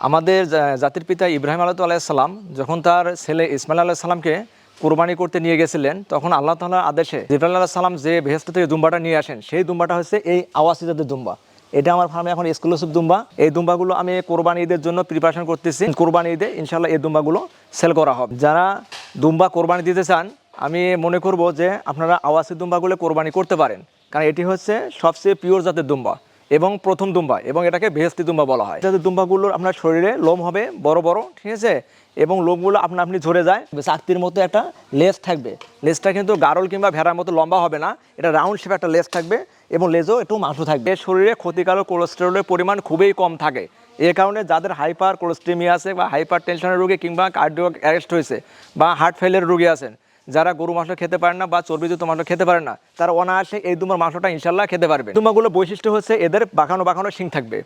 আমাদের জাতির পিতা ইব্রাহিম আলাইহিস সালাম যখন তার ছেলে ইসমাইল আলাইহিস সালামকে কোরবানি করতে নিয়ে গেছিলেন, তখন আল্লাহ তাআলার আদেশে জিবরাইল আলাইহিস সালাম যে বেহেশত থেকে দুম্বাটা নিয়ে আসেন, সেই দুম্বাটা হচ্ছে এই আওয়াসি জাতের দুম্বা। এটা আমার ফার্মে এখন এক্সক্লুসিভ দুম্বা। এই দুম্বাগুলো আমি কোরবানি ঈদের জন্য প্রিপারেশন করতেছি। কোরবানি ঈদে ইনশাল্লাহ এই দুম্বাগুলো সেল করা হবে। যারা দুম্বা কোরবানি দিতে চান, আমি মনে করব যে আপনারা আওয়াসি দুম্বাগুলো কোরবানি করতে পারেন, কারণ এটি হচ্ছে সবচেয়ে পিওর জাতের দুম্বা এবং প্রথম দুম্বা, এবং এটাকে বেহেশতি দুম্বা বলা হয়। যাতে দুম্বাগুলোর আপনার শরীরে লোম হবে বড় বড়, ঠিক আছে, এবং লোমগুলো আপনি ঝরে যায়। চাকতির মতো একটা লেজ থাকবে। লেজটা কিন্তু গারল কিংবা ভেড়ার মতো লম্বা হবে না, এটা রাউন্ড শেপে একটা লেজ থাকবে এবং লেজও একটু মাংস থাকবে। শরীরে ক্ষতিকারক কোলেস্টেরলের পরিমাণ খুবই কম থাকে। এ কারণে যাদের হাইপার কোলেস্টেমিয়া আছে বা হাইপার টেনশনের রোগী কিংবা কার্ডিয়াক অ্যারেস্ট হয়েছে বা হার্ট ফেলের রোগী আছেন, যারা গরু মাংস খেতে পারেন না বা চর্বিযুক্ত মাংস খেতে পারেন না, তারা অনায়াসে এই দুম্বার মাংসটা ইনশাল্লাহ খেতে পারবে। দুম্বাগুলো বৈশিষ্ট্য হচ্ছে এদের বাঁকানো বাঁকানো শিং থাকবে,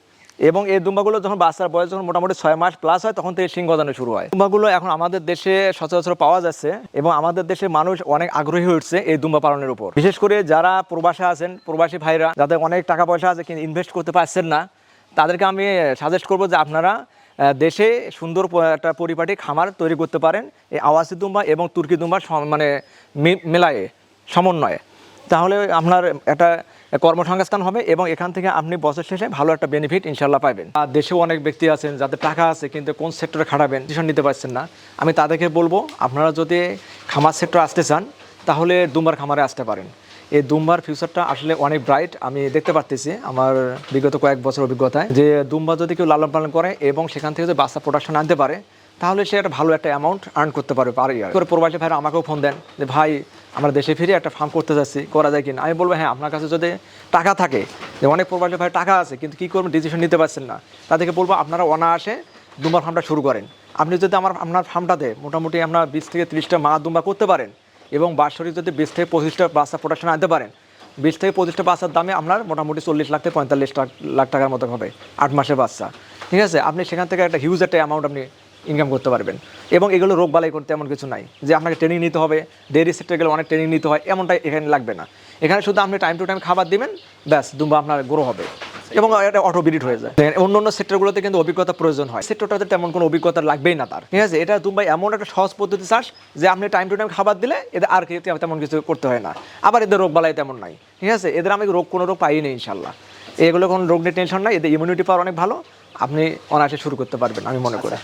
এবং এই দুম্বাগুলো যখন বাচ্চার বয়স যখন মোটামুটি 6 মাস প্লাস হয়, তখন থেকে শিং গজানো শুরু হয়। দুম্বাগুলো এখন আমাদের দেশে সচরাচর পাওয়া যাচ্ছে, এবং আমাদের দেশের মানুষ অনেক আগ্রহী হচ্ছে এই দুম্বা পালনের উপর। বিশেষ করে যারা প্রবাসে আছেন, প্রবাসী ভাইরা যাদের অনেক টাকা পয়সা আছে কিন্তু ইনভেস্ট করতে পারছেন না, তাদেরকে আমি সাজেস্ট করবো যে আপনারা দেশে সুন্দর একটা পরিপাটি খামার তৈরি করতে পারেন এই আওয়াসি দুম্বা এবং তুর্কি দুম্বা মানে মেলায়ে সমন্বয়ে। তাহলে আপনার একটা কর্মসংস্থান হবে এবং এখান থেকে আপনি বছর শেষে ভালো একটা বেনিফিট ইনশাল্লাহ পাবেন। আর দেশেও অনেক ব্যক্তি আছেন যাদের টাকা আছে কিন্তু কোন সেক্টরে খাটাবেন ডিসিশন নিতে পারছেন না। আমি তাদেরকে বলবো, আপনারা যদি খামার সেক্টর আসতে চান তাহলে দুম্বার খামারে আসতে পারেন। এই দুম্বার ফিউচারটা আসলে অনেক ব্রাইট। আমি দেখতে পারতেছি আমার বিগত কয়েক বছর অভিজ্ঞতায় যে দুম্বা যদি কেউ লালন পালন করে এবং সেখান থেকে যদি বাচ্চা প্রোডাকশন আনতে পারে, তাহলে সে একটা ভালো একটা অ্যামাউন্ট আর্ন করতে পারবে পার ইয়ার। করে প্রবাসী ভাইরা আমাকেও ফোন দেন যে ভাই আমরা দেশে ফিরে একটা ফার্ম করতে যাচ্ছি, করা যায় কিনা। আমি বলবো হ্যাঁ, আপনার কাছে যদি টাকা থাকে, যে অনেক প্রবাসী ভাই টাকা আছে কিন্তু কী করবেন ডিসিশন নিতে পারছেন না, তাদেরকে বলবো আপনারা অনায়াসে দুম্বার ফার্মটা শুরু করেন। আপনি যদি আপনার ফার্মটাতে মোটামুটি আপনার 20 থেকে 30টা মা দুম্বা করতে পারেন এবং বাৎসরিক যদি 20 থেকে 25টা বাচ্চা প্রোডাকশন আনতে পারেন, 20 থেকে 25টা বাচ্চার দামে আপনার মোটামুটি 40 লাখ থেকে 45 লাখ টাকার মতো হবে 8 মাসের বাচ্চা, ঠিক আছে। আপনি সেখান থেকে একটা হিউজ একটা অ্যামাউন্ট আপনি ইনকাম করতে পারবেন। এবং এগুলো রোগ বালাই করতে এমন কিছু নাই যে আপনাকে ট্রেনিং নিতে হবে, ডেয়ারি সেক্টরে গেলে অনেক ট্রেনিং নিতে হয়, এমনটা এখানে লাগবে না। এখানে শুধু আপনি টাইম টু টাইম খাবার দিবেন, ব্যাস দুম্বা আপনার গ্রো হবে এবং এটা অটোবিডিট হয়ে যায়। অন্য অন্য সেক্টরগুলোতে কিন্তু অভিজ্ঞতা প্রয়োজন হয়, সেক্টরটাতে তেমন কোনো অভিজ্ঞতা লাগবেই না তার, ঠিক আছে। এটা দুম্বা এমন একটা সহজ পদ্ধতি চাষ যে আপনি টাইম টু টাইম খাবার দিলে এদের আর তেমন কিছু করতে হয় না। আবার এদের রোগ বালাই তেমন নাই, ঠিক আছে। এদের আমি কোনো রোগ পাইনি ইনশাল্লাহ। এগুলো কোনো রোগ নিয়ে টেনশন নাই, এদের ইমিউনিটি পাওয়ার অনেক ভালো। আপনি অনায়াসে শুরু করতে পারবেন আমি মনে করি।